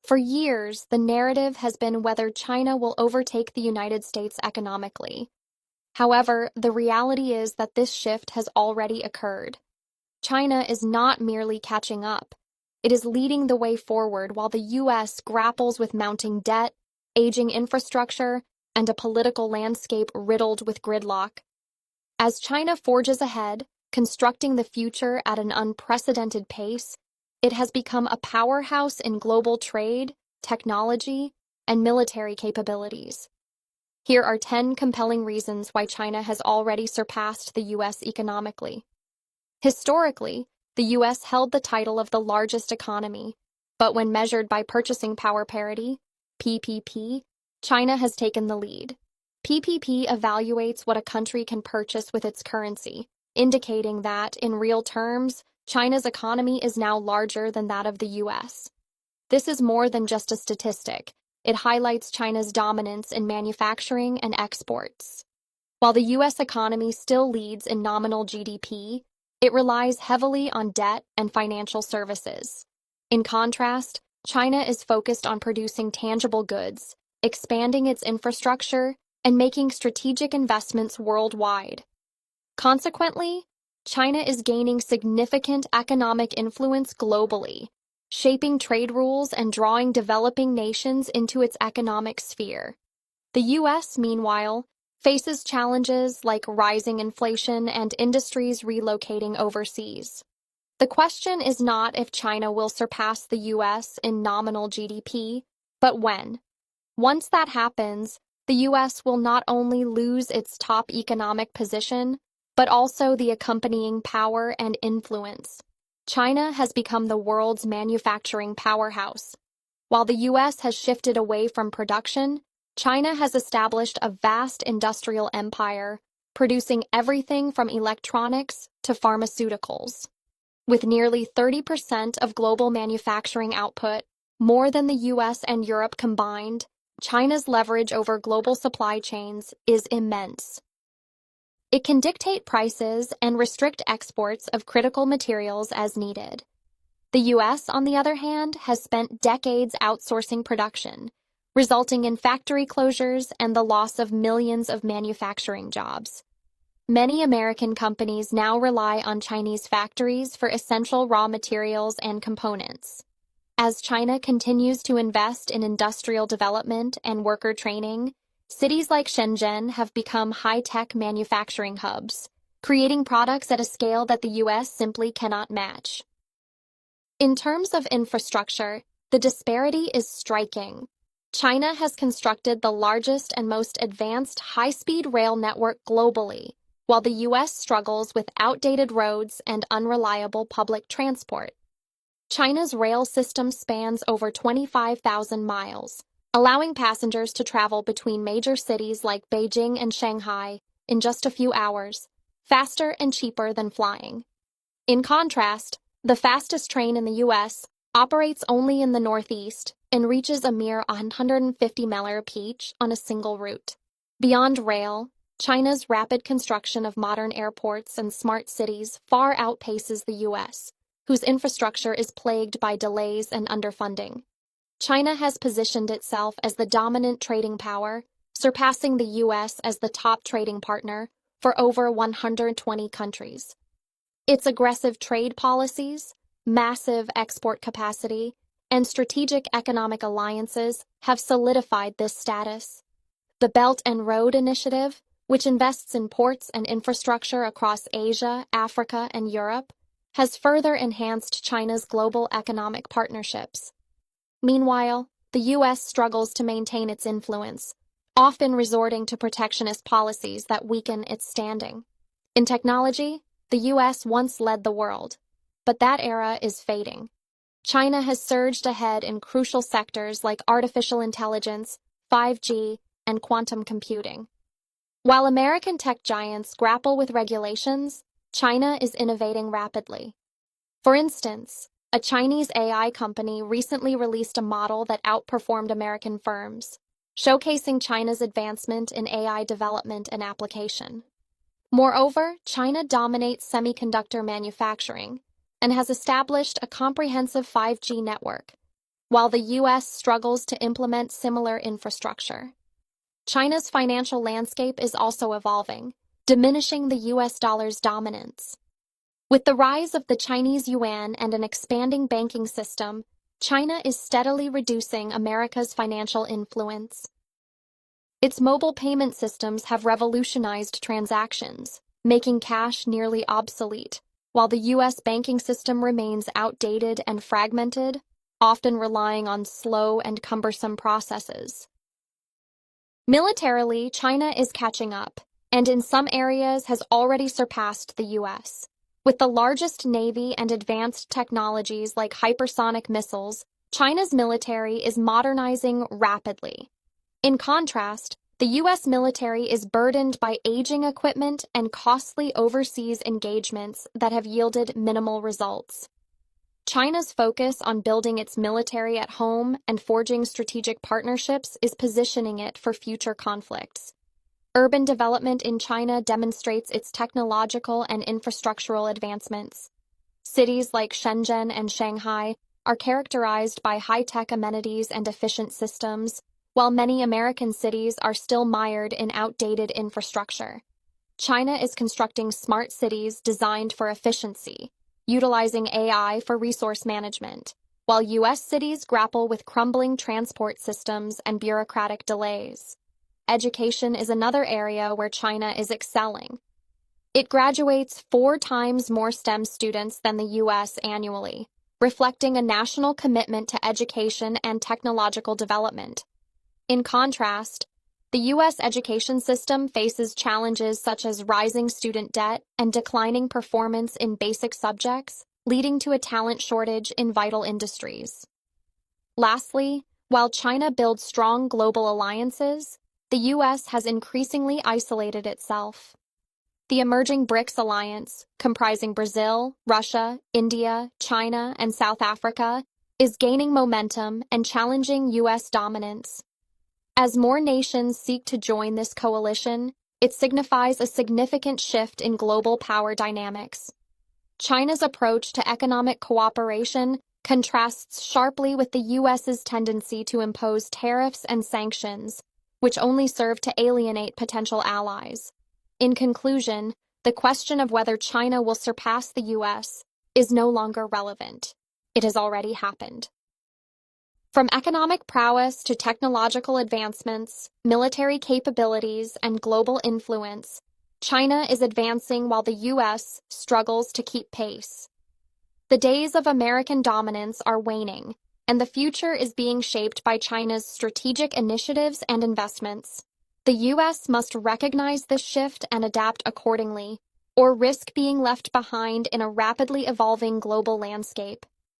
For years, the narrative has been whether China will overtake the United States economically. However, the reality is that this shift has already occurred. China is not merely catching up. It is leading the way forward while the U.S. grapples with mounting debt, aging infrastructure, and a political landscape riddled with gridlock. As China forges ahead, constructing the future at an unprecedented pace, it has become a powerhouse in global trade, technology, and military capabilities. Here are 10 compelling reasons why China has already surpassed the U.S. economically. Historically, the U.S. held the title of the largest economy, but when measured by purchasing power parity, PPP, China has taken the lead. PPP evaluates what a country can purchase with its currency, indicating that, in real terms, China's economy is now larger than that of the U.S. This is more than just a statistic. It highlights China's dominance in manufacturing and exports. While the U.S. economy still leads in nominal GDP, it relies heavily on debt and financial services. In contrast, China is focused on producing tangible goods, expanding its infrastructure, and making strategic investments worldwide. Consequently, China is gaining significant economic influence globally, shaping trade rules and drawing developing nations into its economic sphere. The U.S., meanwhile, faces challenges like rising inflation and industries relocating overseas. The question is not if China will surpass the U.S. in nominal GDP, but when. Once that happens, the U.S. will not only lose its top economic position, but also the accompanying power and influence. China has become the world's manufacturing powerhouse. While the U.S. has shifted away from production, China has established a vast industrial empire, producing everything from electronics to pharmaceuticals. With nearly 30% of global manufacturing output, more than the U.S. and Europe combined, China's leverage over global supply chains is immense. It can dictate prices and restrict exports of critical materials as needed. The U.S., on the other hand, has spent decades outsourcing production, resulting in factory closures and the loss of millions of manufacturing jobs. Many American companies now rely on Chinese factories for essential raw materials and components. As China continues to invest in industrial development and worker training, cities like Shenzhen have become high-tech manufacturing hubs, creating products at a scale that the U.S. simply cannot match. In terms of infrastructure, the disparity is striking. China has constructed the largest and most advanced high-speed rail network globally, while the U.S. struggles with outdated roads and unreliable public transport. China's rail system spans over 25,000 miles, allowing passengers to travel between major cities like Beijing and Shanghai in just a few hours, faster and cheaper than flying. In contrast, the fastest train in the U.S. operates only in the Northeast and reaches a mere 150 miles each on a single route. Beyond rail, China's rapid construction of modern airports and smart cities far outpaces the U.S., whose infrastructure is plagued by delays and underfunding. China has positioned itself as the dominant trading power, surpassing the U.S. as the top trading partner for over 120 countries. Its aggressive trade policies, massive export capacity, and strategic economic alliances have solidified this status. The Belt and Road Initiative, which invests in ports and infrastructure across Asia, Africa, and Europe, has further enhanced China's global economic partnerships. Meanwhile, the U.S. struggles to maintain its influence, often resorting to protectionist policies that weaken its standing. In technology, the U.S. once led the world, but that era is fading. China has surged ahead in crucial sectors like artificial intelligence, 5G, and quantum computing. While American tech giants grapple with regulations, China is innovating rapidly. For instance, a Chinese AI company recently released a model that outperformed American firms, showcasing China's advancement in AI development and application. Moreover, China dominates semiconductor manufacturing and has established a comprehensive 5G network, while the U.S. struggles to implement similar infrastructure. China's financial landscape is also evolving, diminishing the U.S. dollar's dominance. With the rise of the Chinese yuan and an expanding banking system, China is steadily reducing America's financial influence. Its mobile payment systems have revolutionized transactions, making cash nearly obsolete, while the U.S. banking system remains outdated and fragmented, often relying on slow and cumbersome processes. Militarily, China is catching up, and in some areas has already surpassed the U.S. With the largest navy and advanced technologies like hypersonic missiles, China's military is modernizing rapidly. In contrast, the U.S. military is burdened by aging equipment and costly overseas engagements that have yielded minimal results. China's focus on building its military at home and forging strategic partnerships is positioning it for future conflicts. Urban development in China demonstrates its technological and infrastructural advancements. Cities like Shenzhen and Shanghai are characterized by high-tech amenities and efficient systems, while many American cities are still mired in outdated infrastructure. China is constructing smart cities designed for efficiency, utilizing AI for resource management, while U.S. cities grapple with crumbling transport systems and bureaucratic delays. Education is another area where China is excelling. It graduates 4 times more STEM students than the U.S. annually, reflecting a national commitment to education and technological development. In contrast, the U.S. education system faces challenges such as rising student debt and declining performance in basic subjects, leading to a talent shortage in vital industries. Lastly, while China builds strong global alliances, the U.S. has increasingly isolated itself. The emerging BRICS alliance, comprising Brazil, Russia, India, China, and South Africa, is gaining momentum and challenging U.S. dominance. As more nations seek to join this coalition, it signifies a significant shift in global power dynamics. China's approach to economic cooperation contrasts sharply with the U.S.'s tendency to impose tariffs and sanctions, which only serve to alienate potential allies. In conclusion, the question of whether China will surpass the U.S. is no longer relevant. It has already happened. From economic prowess to technological advancements, military capabilities, and global influence, China is advancing while the U.S. struggles to keep pace. The days of American dominance are waning, and the future is being shaped by China's strategic initiatives and investments. The U.S. must recognize this shift and adapt accordingly, or risk being left behind in a rapidly evolving global landscape.